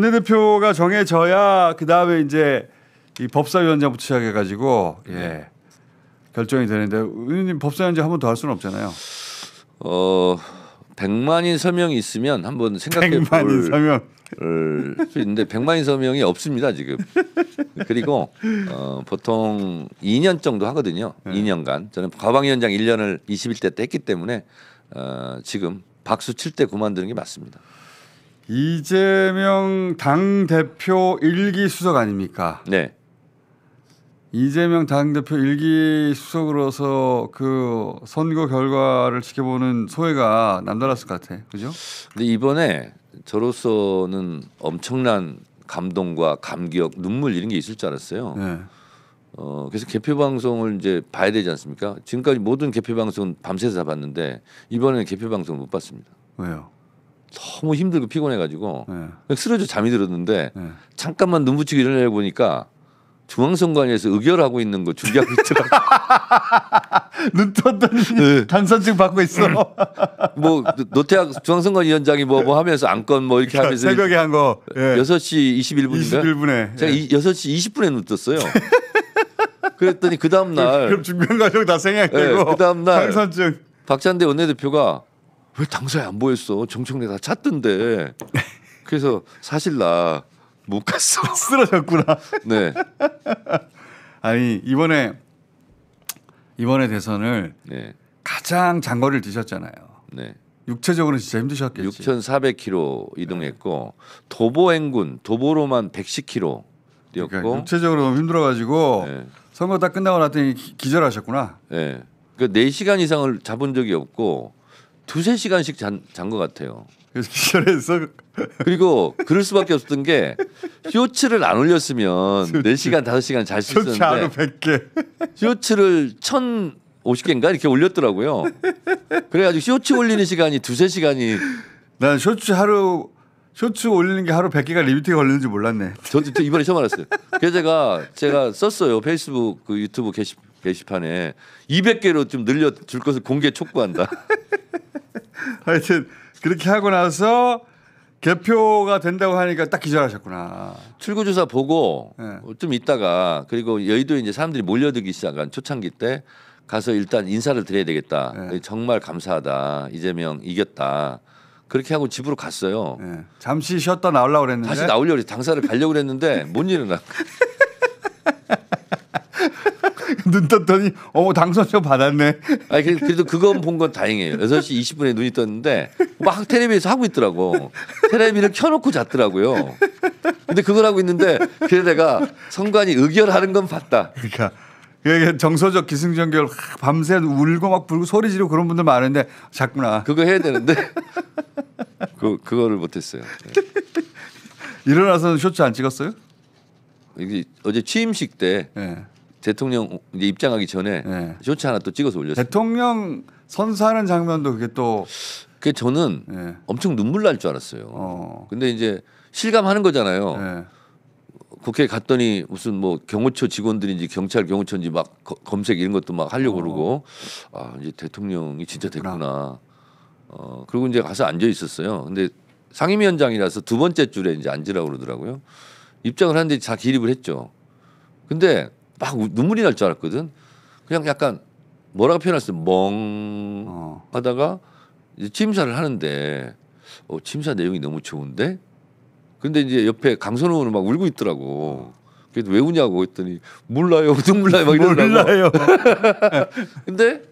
원내대표가 정해져야 그 다음에 이제 이 법사위원장부터 시작해가지고 결정이 되는데 의원님 법사위원장 한 번 더 할 수는 없잖아요. 100만인 서명이 있으면 한번 생각해 100만인 서명. 수 있는데 100만인 서명이 없습니다 지금. 그리고 보통 2년 정도 하거든요. 2년간. 저는 과방위원장 1년을 21대 때 했기 때문에 지금 박수 칠 때 그만두는 게 맞습니다. 이재명 당대표 1기 수석 아닙니까? 네. 이재명 당대표 1기 수석으로서 그 선거 결과를 지켜보는 소회가 남달랐을 것 같아. 그죠? 근데 이번에 저로서는 엄청난 감동과 감격, 눈물 이런 게 있을 줄 알았어요. 네. 그래서 개표 방송을 이제 봐야 되지 않습니까? 지금까지 모든 개표 방송은 밤새서 다 봤는데 이번에는 개표 방송을 못 봤습니다. 왜요? 너무 힘들고 피곤해가지고 네. 쓰러져 잠이 들었는데 네. 잠깐만 눈 붙이고 일어나 보니까 중앙선관위에서 의결하고 있는 거 준비하고 있더라고. 눈 떴더니 단선증 받고 있어. 뭐 노태학 중앙선관위원장이 뭐 하면서 안건 뭐 이렇게 하면서 새벽에 한 거. 6시 21분인가요? 21분에. 제가 6시 20분에 눈 떴어요. 그랬더니 그 다음 날 그럼 준비한 과정 다 생략되고. 그 다음 날 당선증. 박찬대 원내대표가 왜 당사에 안 보였어? 정청래 다 찾던데. 그래서 사실 나 못 갔어. 쓰러졌구나. 네. 아니 이번에 대선을 가장 장거리를 뛰셨잖아요. 네. 육체적으로 진짜 힘드셨겠지. 6,400km 이동했고 도보행군 도보로만 110km 뛰었고 그러니까 육체적으로 너무 힘들어가지고 네. 선거 다 끝나고 났더니 기절하셨구나. 네. 그 4시간 이상을 잡은 적이 없고 2-3시간씩 잔 것 같아요. 그래서 기절해서 그리고 그럴 수밖에 없었던 게 쇼츠를 안 올렸으면 4시간 5시간 잘 수 쇼츠 하루 있었는데 100개. 쇼츠를 1,050개인가 이렇게 올렸더라고요. 그래가지고 쇼츠 올리는 시간이 2-3시간이 난 쇼츠 올리는 게 하루 100개가 리미트가 걸리는지 몰랐네. 저도 이번에 처음 알았어요. 그래서 제가 썼어요. 페이스북 그 유튜브 게시판에 200개로 좀 늘려줄 것을 공개 촉구한다. 하여튼 그렇게 하고 나서 개표가 된다고 하니까 딱 기절하셨구나. 출구조사 보고 네. 좀 있다가 그리고 여의도에 이제 사람들이 몰려들기 시작한 초창기 때 가서 일단 인사를 드려야 되겠다. 네. 정말 감사하다. 이재명 이겼다. 그렇게 하고 집으로 갔어요. 네. 잠시 쉬었다 나오려고 그랬는데 다시 나오려고 그래서 당사를 가려고 그랬는데 못 일어나. 눈 떴더니 당선료 받았네. 아니 그래도 그건 본 건 다행이에요. 6시 20분에 눈이 떴는데 막 텔레비에서 하고 있더라고. 텔레비를 켜놓고 잤더라고요. 근데 그걸 하고 있는데 그래 내가 선관위 의결하는 건 봤다. 그러니까 이게 정서적 기승전결 밤새 울고 막 불고 소리 지르고 그런 분들 많은데 잤구나. 그거 해야 되는데 그거를 못했어요. 네. 일어나서는 쇼츠 안 찍었어요? 이게 어제 취임식 때 네. 대통령 이제 입장하기 전에 네. 쇼츠 하나 또 찍어서 올렸어요. 대통령 선사하는 장면도 그게 또 그게 저는 네. 엄청 눈물 날 줄 알았어요. 근데 이제 실감하는 거잖아요. 네. 국회에 갔더니 무슨 뭐 경호처 직원들인지 경찰 경호처인지 막 검색 이런 것도 막 하려고 그러고 이제 대통령이 진짜 됐구나. 그리고 이제 가서 앉아 있었어요. 근데 상임위원장이라서 2번째 줄에 이제 앉으라고 그러더라고요. 입장을 하는데 다 기립을 했죠. 근데 막 눈물이 날 줄 알았거든. 그냥 약간 뭐라고 표현했어요? 멍 하다가 이제 취임사를 하는데 취임사 내용이 너무 좋은데 근데 이제 옆에 강선호 의원은 막 울고 있더라고. 그래서 왜 우냐고 했더니 몰라요. 눈물 나요. 막 이러더라고. 몰라요. 근데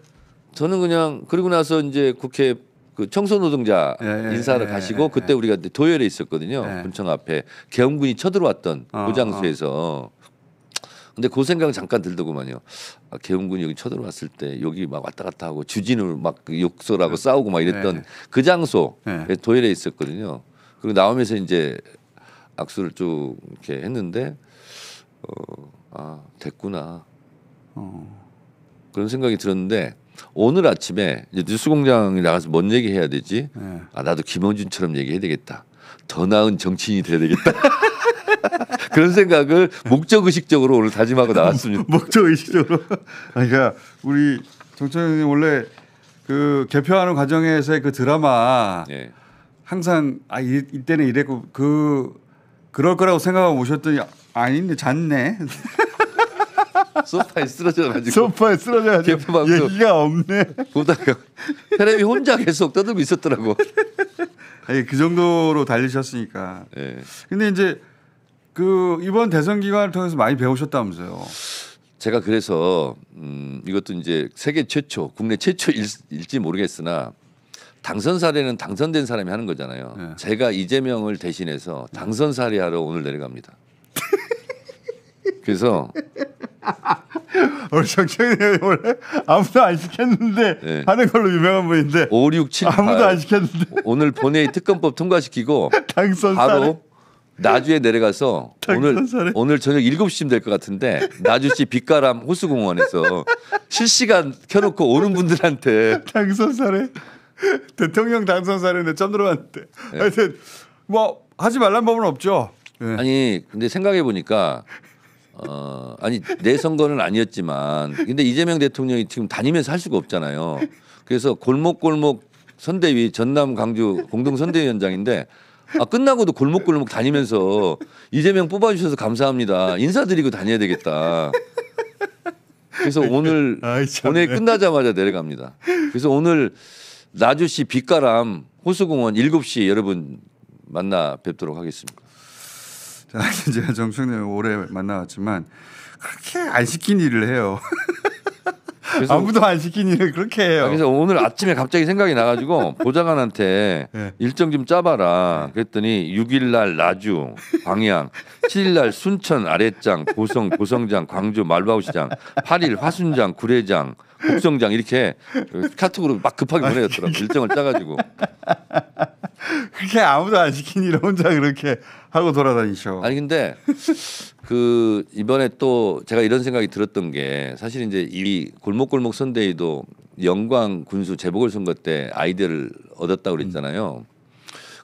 저는 그냥 그러고 나서 이제 국회 그 청소노동자 인사를 가시고 그때 우리가 도열에 있었거든요. 군청 앞에 계엄군이 쳐들어왔던 그 장소에서. 근데 그 생각은 잠깐 들더구만요. 계엄군이 여기 쳐들어왔을 때 여기 막 왔다 갔다 하고 주진우 막 욕설하고 싸우고 막 이랬던 그 장소 도열에 있었거든요. 그리고 나오면서 이제 악수를 쭉 이렇게 했는데 됐구나 그런 생각이 들었는데 오늘 아침에 이제 뉴스공장에 나가서 뭔 얘기 해야 되지? 나도 김원준처럼 얘기해야 되겠다. 더 나은 정치인이 돼야 되겠다. 그런 생각을 목적의식적으로 오늘 다짐하고 나왔습니다. 목적의식적으로. 그러니까 우리 정청래님 원래 그 개표하는 과정에서의 그 드라마 항상 이때는 이랬고 그 그럴 거라고 생각하고 오셨더니 아닌데 잤네. 소파에 쓰러져가지고 소파에 쓰러져가지고 개표방송 얘기가 없네. 보다가 테레비 혼자 계속 떠들고 있었더라고. 아니, 그 정도로 달리셨으니까. 예. 근데 이제 그 이번 대선 기간을 통해서 많이 배우셨다면서요. 제가 그래서 이것도 이제 세계 최초, 국내 최초일지 모르겠으나 당선 사례는 당선된 사람이 하는 거잖아요. 네. 제가 이재명을 대신해서 당선 사례하러 오늘 내려갑니다. 그래서 우리 정청래 원래 아무도 안 시켰는데 네. 하는 걸로 유명한 분인데 5, 6, 7, 8 아무도 안 시켰는데 오늘 본회의 특검법 통과시키고 당선 바로 사례. 나주에 내려가서 당선 사례. 오늘 저녁 7시쯤 될 것 같은데 나주시 빛가람 호수공원에서 실시간 켜놓고 오는 분들한테 당선 사례. 대통령 당선 사례인데 점 들어갔는데. 하여튼 뭐 하지 말란 법은 없죠. 네. 아니 근데 생각해 보니까 아니 내 선거는 아니었지만 근데 이재명 대통령이 지금 다니면서 할 수가 없잖아요. 그래서 골목골목 선대위 전남 광주 공동 선대위원장인데 끝나고도 골목골목 다니면서 이재명 뽑아주셔서 감사합니다. 인사드리고 다녀야 되겠다. 그래서 오늘 아이, 참네. 본회의 끝나자마자 내려갑니다. 그래서 오늘 나주시 빛가람 호수공원 7시 여러분 만나 뵙도록 하겠습니다. 자, 제가 정청래 오래 만나왔지만 그렇게 안 시킨 일을 해요. 그래서 아무도 안 시킨 일을 그렇게 해요. 그래서 오늘 아침에 갑자기 생각이 나가지고 보좌관한테 네. 일정 좀 짜봐라. 그랬더니 6일날 나주, 광양, 7일날 순천 아랫장, 보성, 보성장, 광주 말바우시장, 8일 화순장, 구례장, 곡성장 이렇게 카톡으로 막 급하게 보내줬더라고. 일정을 짜가지고. 그렇게 아무도 안 시킨 일을 혼자 그렇게 하고 돌아다니셔. 아니 근데 그 이번에 또 제가 이런 생각이 들었던 게 사실 이제 이 골목골목 선대위도 영광 군수 재보궐선거 때 아이디어를 얻었다고 그랬잖아요.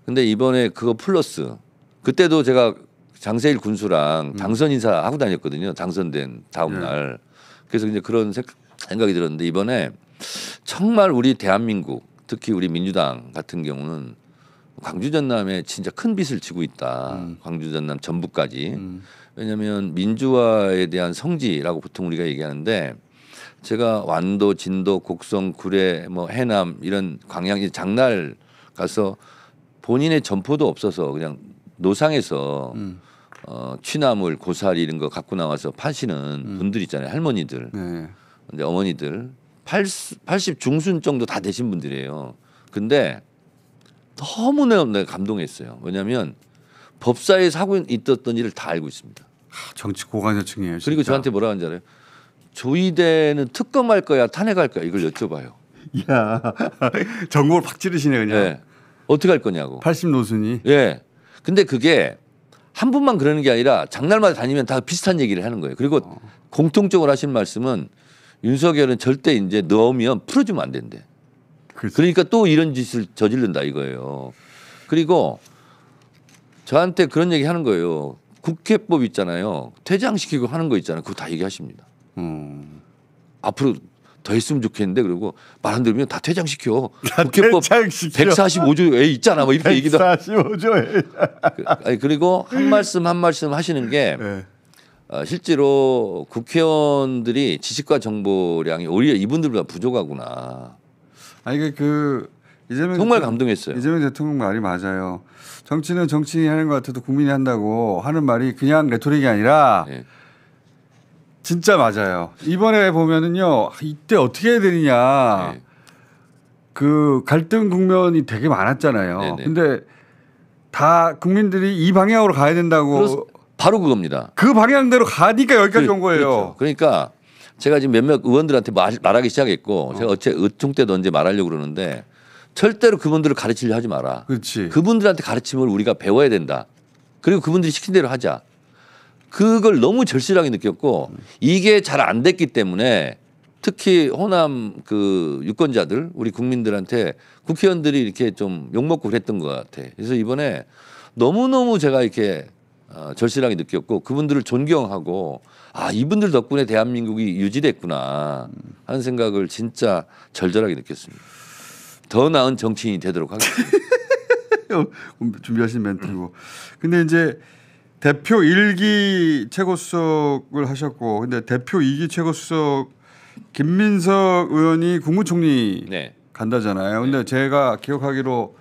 근데 이번에 그거 플러스 그때도 제가 장세일 군수랑 당선 인사 하고 다녔거든요. 당선된 다음 날. 그래서 이제 그런 생각이 들었는데 이번에 정말 우리 대한민국 특히 우리 민주당 같은 경우는 광주 전남에 진짜 큰 빚을 지고 있다. 광주 전남 전부까지. 왜냐하면 민주화에 대한 성지라고 보통 우리가 얘기하는데 제가 완도, 진도, 곡성, 구례, 뭐 해남 이런 광양 장날 가서 본인의 점포도 없어서 그냥 노상에서 취나물, 고사리 이런 거 갖고 나와서 파시는 분들 있잖아요. 할머니들, 네. 근데 어머니들 80 중순 정도 다 되신 분들이에요. 근데 너무나 내가 감동했어요. 왜냐하면 법사위에서 하고 있었던 일을 다 알고 있습니다. 정치 고관여층이에요. 그리고 진짜. 저한테 뭐라 하는지 알아요? 조이대는 특검할 거야 탄핵할 거야 이걸 여쭤봐요. 야, 정보를 팍 찌르시네 그냥. 네. 어떻게 할 거냐고. 80 노순이. 예. 근데 그게 한 분만 그러는 게 아니라 장날마다 다니면 다 비슷한 얘기를 하는 거예요. 그리고 공통적으로 하신 말씀은 윤석열은 절대 이제 넣으면 풀어주면 안 된대. 그렇지. 그러니까 또 이런 짓을 저지른다 이거예요. 그리고 저한테 그런 얘기 하는 거예요. 국회법 있잖아요. 퇴장시키고 하는 거 있잖아요. 그거 다 얘기하십니다. 앞으로 더 했으면 좋겠는데 그리고 말 안 들으면 다 퇴장시켜. 국회법 퇴장시켜. 145조에 있잖아. 뭐 이렇게 얘기도. 145조에. 아니, 그리고 한 말씀 한 말씀 하시는 게 네. 실제로 국회의원들이 지식과 정보량이 오히려 이분들보다 부족하구나. 아니 그 이재명 정말 대통령- 감동했어요. 이재명 대통령 말이 맞아요. 정치는 정치인이 하는 것 같아도 국민이 한다고 하는 말이 그냥 레토릭이 아니라 네. 진짜 맞아요. 이번에 보면은요 이때 어떻게 해야 되느냐 네. 그 갈등 국면이 되게 많았잖아요. 네네. 근데 다 국민들이 이 방향으로 가야 된다고 바로 그겁니다. 그 방향대로 가니까 여기까지 온 거예요. 그렇죠. 그러니까 제가 지금 몇몇 의원들한테 말하기 시작했고 제가 의총 때도 언제 말하려고 그러는데 절대로 그분들을 가르치려 하지 마라. 그렇지. 그분들한테 가르침을 우리가 배워야 된다. 그리고 그분들이 시킨 대로 하자. 그걸 너무 절실하게 느꼈고 이게 잘 안 됐기 때문에 특히 호남 그 유권자들 우리 국민들한테 국회의원들이 이렇게 좀 욕먹고 그랬던 것 같아. 그래서 이번에 너무너무 제가 이렇게 절실하게 느꼈고 그분들을 존경하고 아 이분들 덕분에 대한민국이 유지됐구나 하는 생각을 진짜 절절하게 느꼈습니다. 더 나은 정치인이 되도록 하겠습니다. 준비하신 멘트고. 근데 이제 대표 1기 최고수석을 하셨고 근데 대표 2기 최고수석 김민석 의원이 국무총리 네. 간다잖아요. 근데 제가 기억하기로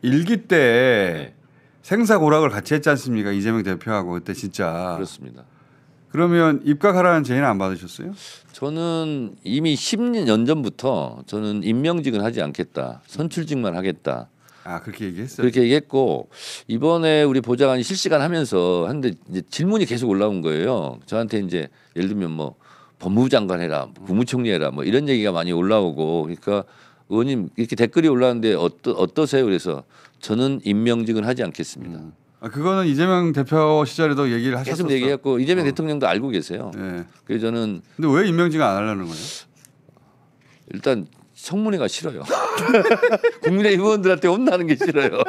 1기 때 생사고락을 같이 했지 않습니까? 이재명 대표하고 그때 진짜. 그렇습니다. 그러면 입각하라는 제의는 안 받으셨어요? 저는 이미 10년 전부터 저는 임명직은 하지 않겠다. 선출직만 하겠다. 아 그렇게 얘기했어요. 그렇게 얘기했고 이번에 우리 보좌관이 실시간 하면서 하는데 이제 질문이 계속 올라온 거예요. 저한테 이제 예를 들면 뭐 법무부 장관 해라, 국무총리 해라 뭐 이런 얘기가 많이 올라오고 그러니까 의원님 이렇게 댓글이 올라왔는데 어떠세요? 그래서 저는 임명직은 하지 않겠습니다. 아, 그거는 이재명 대표 시절에도 얘기를 계속 하셨었어요. 얘기했고 이재명 대통령도 알고 계세요. 네. 그래서 저는 근데 왜 임명직을 안 하려는 거예요? 일단 청문회가 싫어요. 국민의 의원들한테 혼나는 게 싫어요.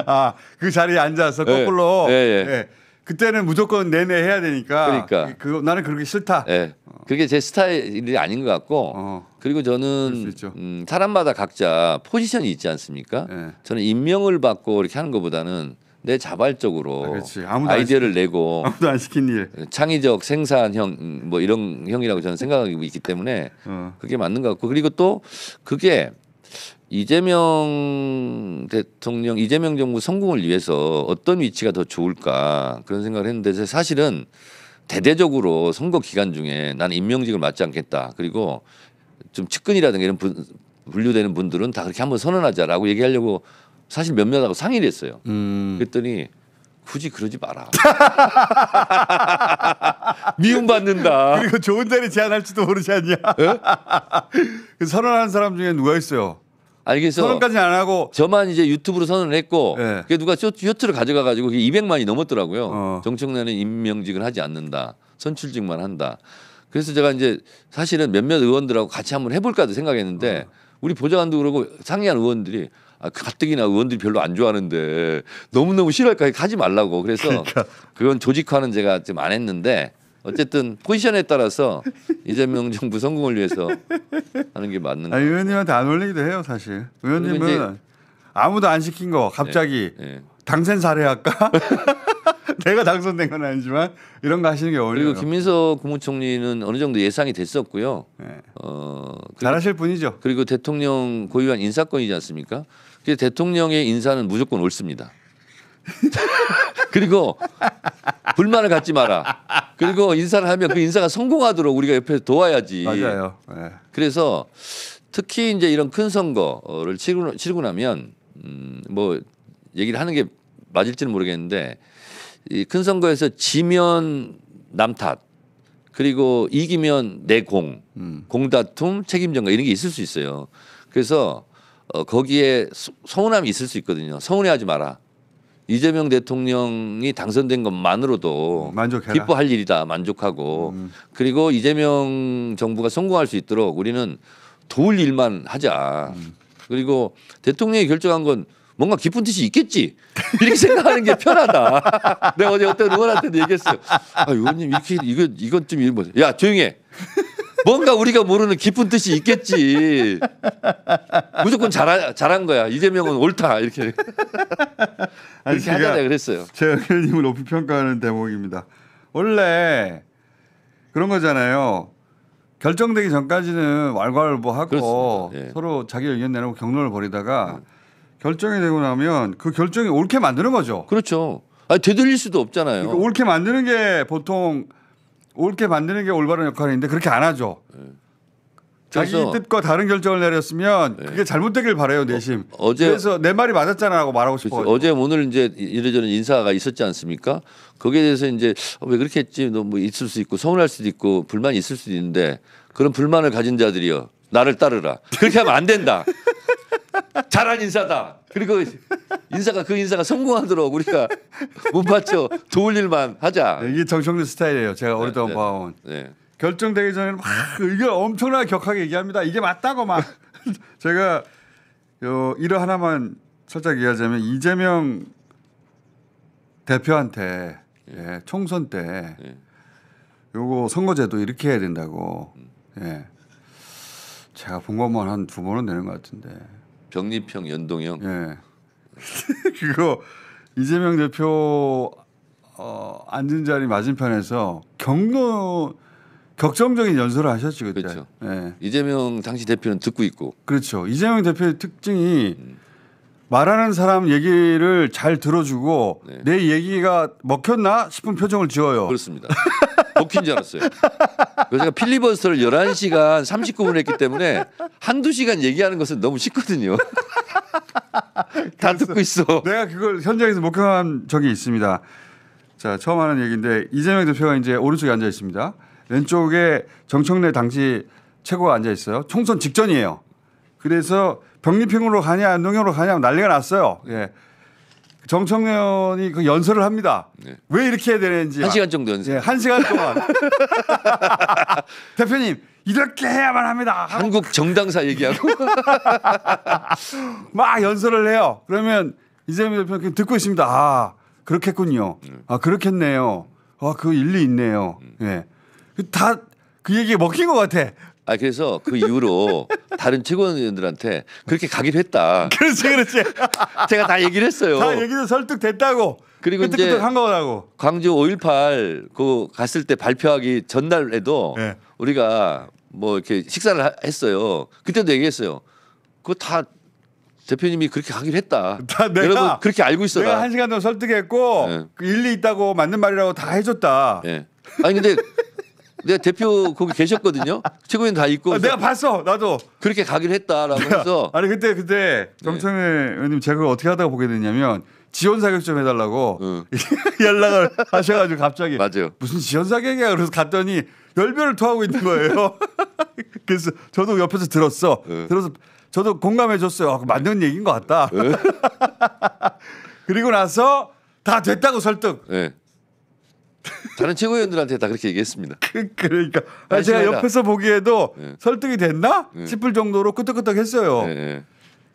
아, 그 자리에 앉아서 네. 거꾸로. 네, 네. 네. 그때는 무조건 내내 해야 되니까. 그러니까. 나는 그렇게 싫다. 네. 그게 제 스타일이 아닌 것 같고 그리고 그럴 수 저는 있죠. 사람마다 각자 포지션이 있지 않습니까? 네. 저는 임명을 받고 이렇게 하는 것보다는 내 자발적으로 그렇지. 아무도 아이디어를 내고 아무도 안 시킨 일. 창의적 생산형 뭐 이런 형이라고 저는 생각하고 있기 때문에 그게 맞는 것 같고 그리고 또 그게 이재명 대통령, 이재명 정부 성공을 위해서 어떤 위치가 더 좋을까 그런 생각을 했는데 사실은 대대적으로 선거 기간 중에 나는 임명직을 맡지 않겠다. 그리고 좀 측근이라든가 이런 분류되는 분들은 다 그렇게 한번 선언하자라고 얘기하려고 사실 몇몇하고 상의를 했어요. 그랬더니 굳이 그러지 마라. 미움받는다. 그리고 좋은 자리 제안할지도 모르지 않냐. 그 선언하는 사람 중에 누가 있어요? 아니 그래서 선언까지 안 하고 저만 이제 유튜브로 선언을 했고 네. 그게 누가 쇼트를 가져가 가지고 200만이 넘었더라고요. 어. 정청래는 임명직을 하지 않는다. 선출직만 한다. 그래서 제가 이제 사실은 몇몇 의원들하고 같이 한번 해볼까도 생각했는데 우리 보좌관도 그러고 상의한 의원들이 가뜩이나 의원들이 별로 안 좋아하는데 너무너무 싫어할까 하지 말라고 그래서 그건 조직화는 제가 좀 안 했는데 어쨌든 포지션에 따라서 이재명 정부 성공을 위해서 하는 게 맞는 아니, 거예요. 의원님한테 안 올리기도 해요 사실. 그리고 의원님은 아무도 안 시킨 거 갑자기 네. 당선 사례할까? 내가 당선된 건 아니지만 이런 거 하시는 게 어울려요. 그리고 김민석 국무총리는 어느 정도 예상이 됐었고요. 네. 그리고, 잘하실 분이죠. 그리고 대통령 고유한 인사권이지 않습니까? 그래서 대통령의 인사는 무조건 옳습니다. 그리고 불만을 갖지 마라. 그리고 인사를 하면 그 인사가 성공하도록 우리가 옆에서 도와야지. 맞아요. 네. 그래서 특히 이제 이런 큰 선거를 치르고 나면 뭐 얘기를 하는 게 맞을지는 모르겠는데 이 큰 선거에서 지면 남 탓, 그리고 이기면 내 공다툼, 책임전가 이런 게 있을 수 있어요. 그래서 거기에 서운함이 있을 수 있거든요. 서운해하지 마라. 이재명 대통령이 당선된 것만으로도 만족해라. 기뻐할 일이다. 만족하고 그리고 이재명 정부가 성공할 수 있도록 우리는 도울 일만 하자. 그리고 대통령이 결정한 건 뭔가 깊은 뜻이 있겠지. 이렇게 생각하는 게 편하다. 내가 어제 어떤 의원한테도 얘기했어요. 아, 의원님 이렇게 이건 좀 이런 거죠. 야 조용해. 뭔가 우리가 모르는 깊은 뜻이 있겠지. 무조건 잘한 거야. 이재명은 옳다. 이렇게 그렇게 하자 내가 그랬어요. 제가 의원님을 높이 평가하는 대목입니다. 원래 그런 거잖아요. 결정되기 전까지는 왈가왈부하고 그렇습니다. 예. 서로 자기 의견 내놓고 격론을 벌이다가 결정이 되고 나면 그 결정이 옳게 만드는 거죠. 그렇죠. 아니, 되돌릴 수도 없잖아요. 그러니까 옳게 만드는 게 보통 옳게 만드는 게 올바른 역할인데 그렇게 안 하죠. 자기 그래서- 뜻과 다른 결정을 내렸으면 그게 잘못되길 바래요 내심. 그래서 내 말이 맞았잖아라고 말하고 싶어. 어제 오늘 이제 이래저래 인사가 있었지 않습니까? 거기에 대해서 이제 왜 그렇게 했지? 너 뭐 있을 수 있고 서운할 수도 있고 불만이 있을 수도 있는데 그런 불만을 가진 자들이요 나를 따르라. 그렇게 하면 안 된다. 잘한 인사다. 그리고 그 인사가 성공하도록 우리가 못 받쳐 도울 일만 하자. 이게 정청래 스타일이에요. 제가 오랫동안 봐온. 네. 결정되기 전에는 막 의견 엄청나게 격하게 얘기합니다. 이게 맞다고 막. 제가 이거 하나만 살짝 얘기하자면 이재명 대표한테 총선 때 요거 선거제도 이렇게 해야 된다고. 예. 제가 본 것만 한 2번은 되는 것 같은데. 병립형 연동형. 예. 그거 이재명 대표 앉은 자리 맞은편에서 격정적인 연설을 하셨죠 그때. 그렇죠. 예. 이재명 당시 대표는 듣고 있고. 그렇죠. 이재명 대표의 특징이 말하는 사람 얘기를 잘 들어주고 네. 내 얘기가 먹혔나 싶은 표정을 지어요. 그렇습니다. 먹힌 줄 알았어요. 그래서 제가 필리버스터를 11시간 39분 했기 때문에 한두 시간 얘기하는 것은 너무 쉽거든요. 다 듣고 있어. 내가 그걸 현장에서 목격한 적이 있습니다. 자, 처음 하는 얘기인데 이재명 대표가 이제 오른쪽에 앉아 있습니다. 왼쪽에 정청래 당시 최고가 앉아 있어요. 총선 직전이에요. 그래서 병립형으로 가냐 연동형으로 가냐 난리가 났어요. 예. 정청래 의원이 그 연설을 합니다. 네. 왜 이렇게 해야 되는지. 1시간 정도 연습. 예, 1시간 동안. 대표님 이렇게 해야만 합니다. 한국 정당사 얘기하고. 막 연설을 해요. 그러면 이재명 대표는 듣고 있습니다. 아 그렇겠군요. 아 그렇겠네요. 아 그 일리 있네요. 예. 다 그 얘기에 먹힌 것 같아. 아 그래서 그 이후로 다른 최고위원들한테 그렇게 가기로 했다. 그렇지. 제가 다 얘기를 했어요. 다 얘기도 설득됐다고. 그리고 이제 끄떡끄떡한 거라고. 광주 5.18 그 갔을 때 발표하기 전날에도 네. 우리가 뭐 이렇게 식사를 했어요. 그때도 얘기했어요. 그거 다 대표님이 그렇게 가기로 했다. 다 내가- 여러분 그렇게 알고 내가 있어라. 1시간 동안 설득했고 네. 그 일리 있다고 맞는 말이라고 다 해줬다. 예. 아니 근데 내가 대표 거기 계셨거든요. 최고위원 다 있고 내가 봤어. 나도. 그렇게 가기로 했다라고 해서 아니 그때 정청래 의원님 제가 그걸 어떻게 하다가 보게 됐냐면 지원 사격 좀 해달라고 응. 연락을 하셔가지고 갑자기 맞아요. 무슨 지원 사격이야 그래서 갔더니 열변을 토하고 있는 거예요. 그래서 저도 옆에서 들었어. 응. 들어서 저도 공감해줬어요. 아, 맞는 얘기인 것 같다. 그리고 나서 다 됐다고 설득. 예. 다른 최고위원들한테 다 그렇게 얘기했습니다. 그러니까 아니, 제가 제가- 옆에서 보기에도 네. 설득이 됐나 네. 싶을 정도로 끄떡끄떡했어요. 예, 예.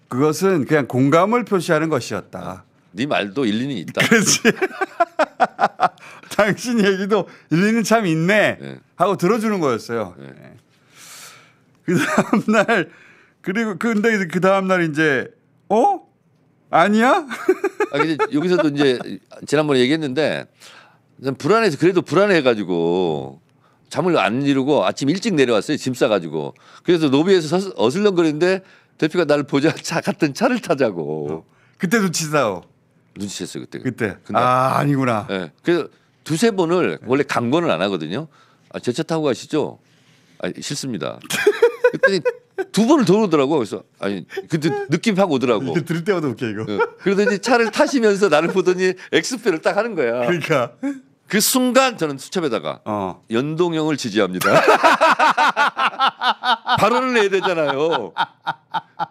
그것은 그냥 공감을 표시하는 것이었다. 네 말도 일리는 있다. 그렇지. 당신 얘기도 일리는 참 있네 네. 하고 들어주는 거였어요. 네. 네. 그 다음 날 그리고 근데 그 다음 날 이제 아니야? 아, 근데 여기서도 이제 지난번에 얘기했는데 난 불안해서 그래도 불안해가지고 잠을 안 이루고 아침 일찍 내려왔어요. 짐 싸가지고. 그래서 로비에서 어슬렁거리는데 대표가 나를 보자 같은 차를 타자고. 그때 눈치 싸워. 눈치챘어요 그때. 그때. 근데, 아니구나. 예. 그래서 두세 번을 원래 강권을 안 하거든요. 아, 제 차 타고 가시죠? 아, 싫습니다. 그랬더니 두 번을 더 오더라고. 그래서 아니 그때 느낌 확 오더라고. 이게 들을 때마다 웃겨 이거. 예. 그러더니 차를 타시면서 나를 보더니 엑스표를 딱 하는 거야. 그러니까. 그 순간 저는 수첩에다가 연동형을 지지합니다. 발언을 해야 되잖아요.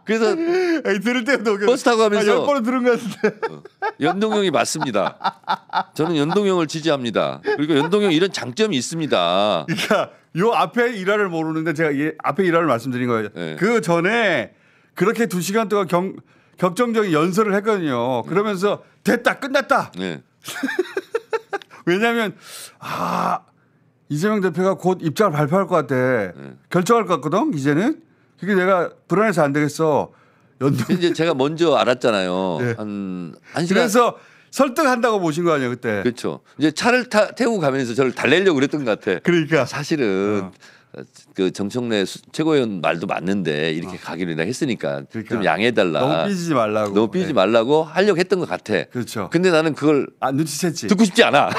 그래서 아니, 들을 때마다 웃겨. 버스 타고 가면서 10번은 들은 것 같은데. 연동형이 맞습니다. 저는 연동형을 지지합니다. 그리고 연동형 이런 장점이 있습니다. 그러니까 요 앞에 일화를 모르는데 제가 앞에 일화를 말씀드린 거예요. 네. 그 전에 그렇게 2시간 동안 격정적인 연설을 했거든요. 그러면서 됐다 끝났다. 네. 왜냐하면 이재명 대표가 곧 입장을 발표할 것 같아. 결정할 것 같거든 이제는. 그게 내가 불안해서 안 되겠어. 이제 제가 먼저 알았잖아요. 네. 한 시간. 그래서 설득한다고 모신 거 아니에요 그때. 그렇죠. 이제 차를 태우고 가면서 저를 달래려고 그랬던 것 같아. 그러니까 사실은 그 정청래 최고위원 말도 맞는데 이렇게 가기로 내가 했으니까 그러니까. 좀 양해해달라. 너무 삐지지 말라고. 너무 삐지지 네. 말라고 하려고 했던 것 같아. 그렇죠. 근데 나는 그걸 눈치챘지. 듣고 싶지 않아.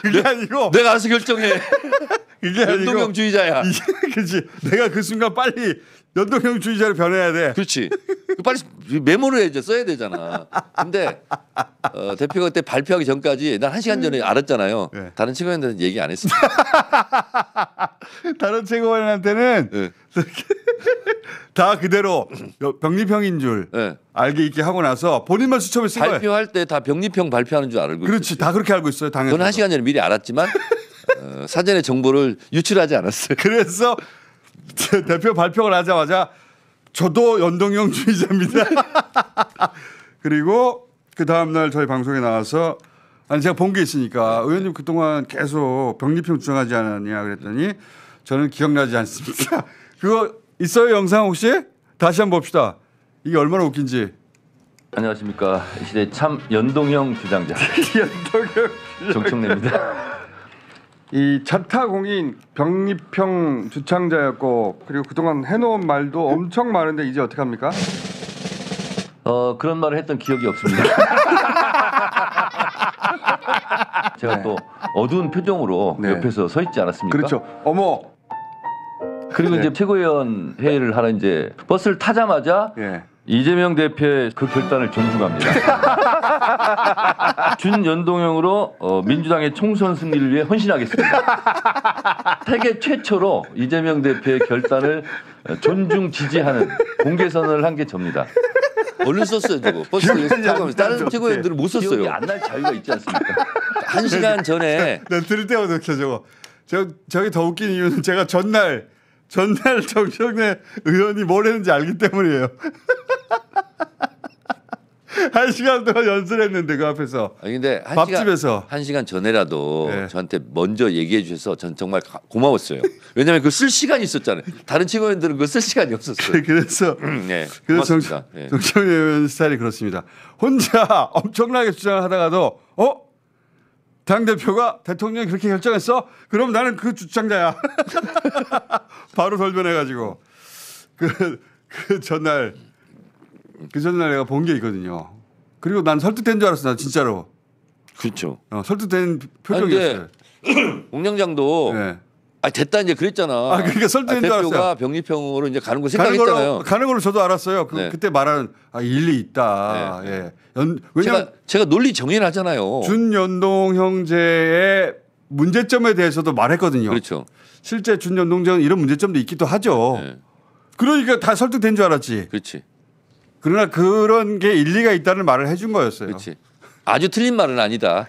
그게 아니고. 내가 알아서 결정해. 그게 아니고. 연동형주의자야. 그렇지. 내가 그 순간 빨리 연동형주의자로 변해야 돼. 그렇지. 빨리 메모를 해야죠. 써야 되잖아. 근데 대표가 그때 발표하기 전까지 난 1시간 전에 알았잖아요. 네. 다른 최고위원들은 얘기 안 했습니다. 다른 최고위원한테는 네. 다 그대로 병립형인 줄 네. 알게 있게 하고 나서 본인만 수첩에 쓴 거예요. 발표할 때 다 병립형 발표하는 줄 알고. 그렇지. 다 그렇게 알고 있어요. 당연히. 저는 1시간 전에 미리 알았지만 사전에 정보를 유출하지 않았어요. 그래서 대표 발표를 하자마자 저도 연동형주의자입니다. 그리고 그 다음 날 저희 방송에 나와서 제가 본 게 있으니까 의원님 그동안 계속 병립형 주장하지 않았냐 그랬더니 저는 기억나지 않습니다. 그거 있어요 영상 혹시? 다시 한번 봅시다. 이게 얼마나 웃긴지. 안녕하십니까. 이 시대 참 연동형 주장자 연동형 정청래입니다. 이 자타공인 병립형 주창자였고 그리고 그동안 해놓은 말도 엄청 많은데 이제 어떻게 합니까? 그런 말을 했던 기억이 없습니다. 제가 네. 또 어두운 표정으로 네. 옆에서 서 있지 않았습니까? 그렇죠. 어머. 그리고 네. 이제 최고위원 회의를 하러 이제 버스를 타자마자 예. 이재명 대표의 그 결단을 존중합니다. 준연동형으로 민주당의 총선 승리를 위해 헌신하겠습니다. 세계 최초로 이재명 대표의 결단을 존중 지지하는 공개 선언을 한 게 접니다. 얼른 썼어요, 저거. 버스 타고 다른 최고위원들은 못 썼어요. 기억이 안 날 자유가 있지 않습니까? 1시간 전에 난 들을 때마다 웃겨 저거. 저게 더 웃긴 이유는 제가 전날 정청래 의원이 뭘 했는지 알기 때문이에요. 1시간 동안 연설했는데 그 앞에서. 아니 근데 밥집에서 1시간 전에라도 네. 저한테 먼저 얘기해 주셔서 전 정말 고마웠어요. 왜냐하면 그 쓸 시간이 있었잖아요. 다른 친구들은 그 쓸 시간이 없었어요. 그래서 네, 그래서 고맙습니다. 네. 정청래 의원 스타일이 그렇습니다. 혼자 엄청나게 주장을 하다가도 당 대표가 대통령이 그렇게 결정했어? 그럼 나는 그 주장자야. 바로 돌변해가지고 그 전날 내가 본 게 있거든요. 그리고 난 설득된 줄 알았어. 나 진짜로. 그렇죠. 설득된 표정이었어요. 공장장도 네. 됐다 이제 그랬잖아. 그러니까 설득된 줄 대표가 알았어요. 병립형으로 이제 가는 거 생각했잖아요. 가는 걸로 저도 알았어요. 네. 그때 말하는 일리 있다. 네. 예. 왜냐면 제가 논리 정연하잖아요. 준연동 형제의 문제점에 대해서도 말했거든요. 그렇죠. 실제 준연동제는 이런 문제점도 있기도 하죠. 네. 그러니까 다 설득된 줄 알았지. 그렇지. 그러나 그런 게 일리가 있다는 말을 해준 거였어요. 그렇지. 아주 틀린 말은 아니다.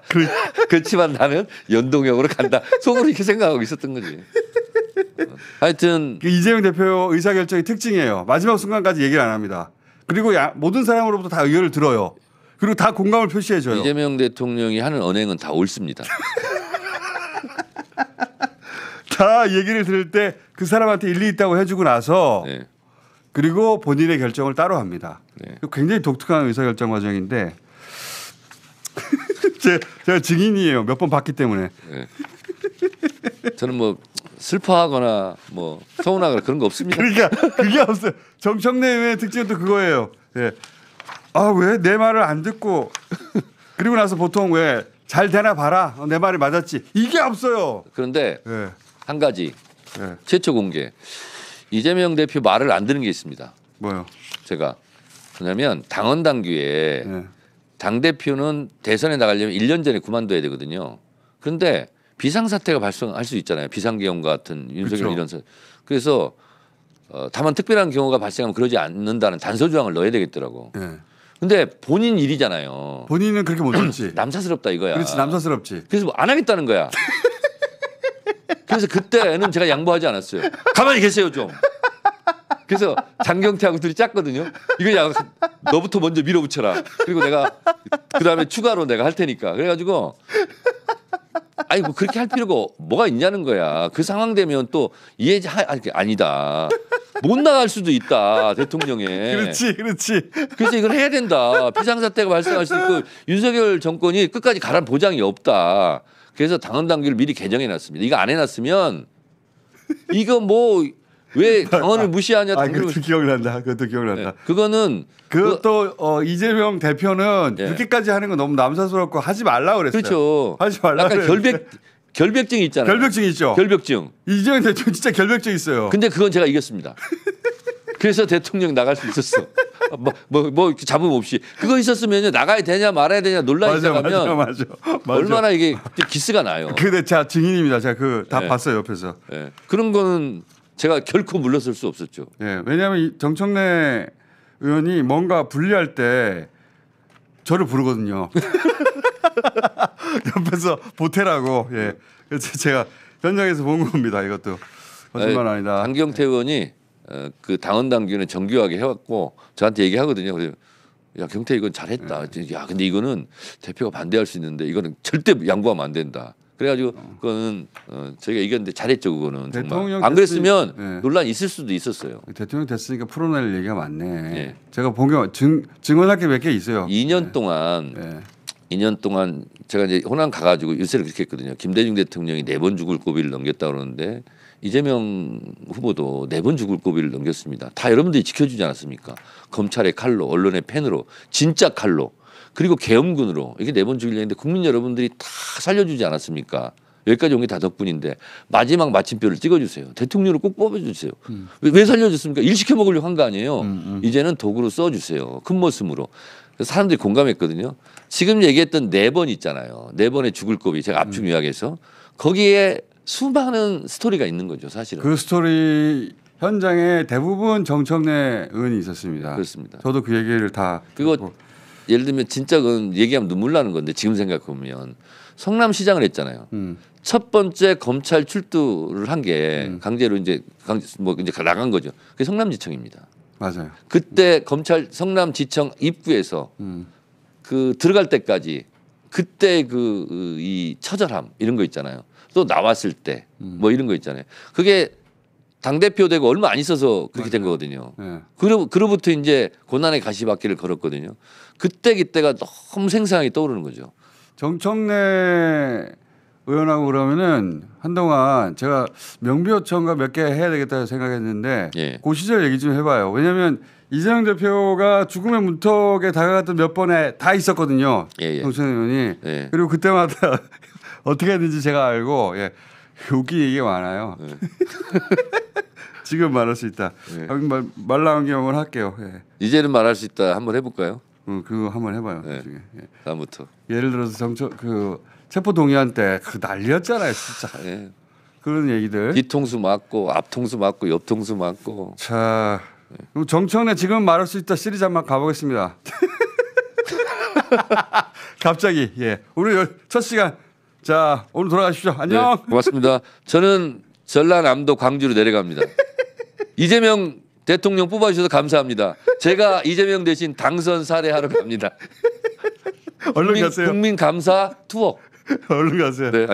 그렇지만 나는 연동형으로 간다. 속으로 이렇게 생각하고 있었던 거지. 하여튼 그 이재명 대표 의사결정의 특징이에요. 마지막 순간까지 얘기를 안 합니다. 그리고 모든 사람으로부터 다 의견을 들어요. 그리고 다 공감을 표시해줘요. 이재명 대통령이 하는 언행은 다 옳습니다. 다 얘기를 들을 때 그 사람한테 일리 있다고 해주고 나서 네. 그리고 본인의 결정을 따로 합니다. 네. 굉장히 독특한 의사결정 과정인데 제가 증인이에요. 몇 번 봤기 때문에. 네. 저는 뭐 슬퍼하거나 뭐 서운하거나 그런 거 없습니다. 그러니까 그게 없어요. 정청래 의원의 특징은 또 그거예요. 예. 왜 내 말을 안 듣고 그리고 나서 보통 왜 잘 되나 봐라. 내 말이 맞았지. 이게 없어요. 그런데 예. 한 가지 예. 최초 공개 이재명 대표 말을 안 듣는 게 있습니다. 뭐요? 제가 뭐냐면 당원 당규에 예. 당 대표는 대선에 나가려면 1년 전에 그만둬야 되거든요. 그런데 비상사태가 발생할 수 있잖아요. 비상계엄 같은 윤석열 그렇죠. 이런 그래서 다만 특별한 경우가 발생하면 그러지 않는다는 단서 조항을 넣어야 되겠더라고. 예. 근데 본인 일이잖아요. 본인은 그렇게 못 듣지. 남사스럽다 이거야. 그렇지 남사스럽지. 그래서 뭐 안 하겠다는 거야. 그래서 그때는 제가 양보하지 않았어요. 가만히 계세요 좀. 그래서 장경태하고 둘이 짰거든요. 이거 야 너부터 먼저 밀어붙여라. 그리고 내가 그다음에 추가로 내가 할 테니까. 그래가지고 아니 뭐 그렇게 할 필요가 뭐가 있냐는 거야. 그 상황 되면 또 아니다. 못 나갈 수도 있다 대통령에. 그렇지. 그래서 이걸 해야 된다. 비상사태가 발생할 수 있고 윤석열 정권이 끝까지 가란 보장이 없다. 그래서 당원 당규를 미리 개정해 놨습니다. 이거 안 해놨으면 이거 뭐 왜 당원을 무시하냐. 그것도 기억난다. 네. 그거는 그것도 이재명 대표는 예. 그렇게까지 하는 건 너무 남사스럽고 하지 말라 그랬어요. 그렇죠. 하지 말라. 약간 결백증이 있잖아요. 결백증 있죠. 결백증. 이재명 대표 진짜 결백증 있어요. 근데 그건 제가 이겼습니다. 그래서 대통령 나갈 수 있었어. 뭐 잡음 없이. 그거 있었으면요 나가야 되냐 말아야 되냐 논란이 시작하면 맞아. 얼마나 이게 기스가 나요. 근데 제가 증인입니다. 제가 다 네. 봤어요 옆에서. 네. 그런 거는 제가 결코 물러설 수 없었죠. 예, 왜냐하면 이 정청래 의원이 뭔가 분리할 때 저를 부르거든요. 옆에서 보태라고. 예. 그래서 제가 현장에서 본 겁니다. 이것도 거짓말 아니다. 강경태 의원이 그 당원 당규는 정교하게 해왔고 저한테 얘기하거든요. 그래서 야 경태 이건 잘했다. 야 근데 이거는 대표가 반대할 수 있는데 이거는 절대 양보하면 안 된다. 그래가지고 그거는 저희가 이겼는데 잘했죠 그거는 정말. 대통령 안 그랬으면 네. 논란 있을 수도 있었어요. 대통령 됐으니까 풀어낼 얘기가 많네. 예. 제가 본게 증언할 게 몇 개 있어요. 2년 동안 네. 2년 동안 제가 이제 호남 가가지고 유세를 그렇게 했거든요. 김대중 대통령이 4번 죽을 고비를 넘겼다 그러는데 이재명 후보도 4번 죽을 고비를 넘겼습니다. 다 여러분들이 지켜주지 않았습니까? 검찰의 칼로, 언론의 펜으로, 진짜 칼로, 그리고 계엄군으로 이게 4번 죽이려 했는데 국민 여러분들이 다 살려주지 않았습니까? 여기까지 온 게 다 덕분인데 마지막 마침표를 찍어주세요. 대통령을 꼭 뽑아주세요. 왜 살려줬습니까? 일 시켜 먹으려고 한 거 아니에요. 이제는 도구로 써주세요. 큰 모습으로. 그래서 사람들이 공감했거든요. 지금 얘기했던 4번 있잖아요. 4번의 죽을 고비 제가 압축 요약해서 거기에 수많은 스토리가 있는 거죠. 사실은. 그 스토리 현장에 대부분 정청래 의원이 있었습니다. 그렇습니다. 저도 그 얘기를 다 그거 듣고. 예를 들면 진짜 그건 얘기하면 눈물 나는 건데 지금 생각해 보면 성남시장을 했잖아요. 첫 번째 검찰 출두를 한 게 강제로 이제 이제 나간 거죠. 그게 성남지청입니다. 맞아요. 그때 검찰 성남지청 입구에서 그 들어갈 때까지 그때 그 이 처절함 이런 거 있잖아요. 또 나왔을 때 뭐 이런 거 있잖아요. 그게 당 대표 되고 얼마 안 있어서 그렇게 된 거거든요. 네. 그로부터 이제 고난의 가시밭길을 걸었거든요. 그때가 너무 생생하게 떠오르는 거죠. 정청래 의원하고 그러면은 한동안 제가 명비어천가 몇 개 해야 되겠다 생각했는데 예. 그 시절 얘기 좀 해봐요. 왜냐하면 이재명 대표가 죽음의 문턱에 다가갔던 몇 번에 다 있었거든요. 예, 예. 정청래 의원이. 예. 그리고 그때마다 어떻게 했는지 제가 알고 예. 웃긴 얘기가 많아요. 예. 지금 말할 수 있다. 예. 말 나온 경험을 할게요. 예. 이제는 말할 수 있다. 한번 해볼까요? 그거 한번 해봐요. 예. 나중에. 예. 다음부터. 예를 들어서 체포 동의안 때 그 난리였잖아요, 진짜. 예. 그런 얘기들. 뒤통수 맞고 앞통수 맞고 옆통수 맞고. 자, 그럼 정청래 지금 말할 수 있다 시리즈 한번 가보겠습니다. 갑자기 예 오늘 첫 시간 자 오늘 돌아가십시오. 안녕. 네, 고맙습니다. 저는 전라남도 광주로 내려갑니다. 이재명 대통령 뽑아주셔서 감사합니다. 제가 이재명 대신 당선 사례하러 갑니다. 얼른 가세요. 국민 감사 투어. 얼른 가세요. 네.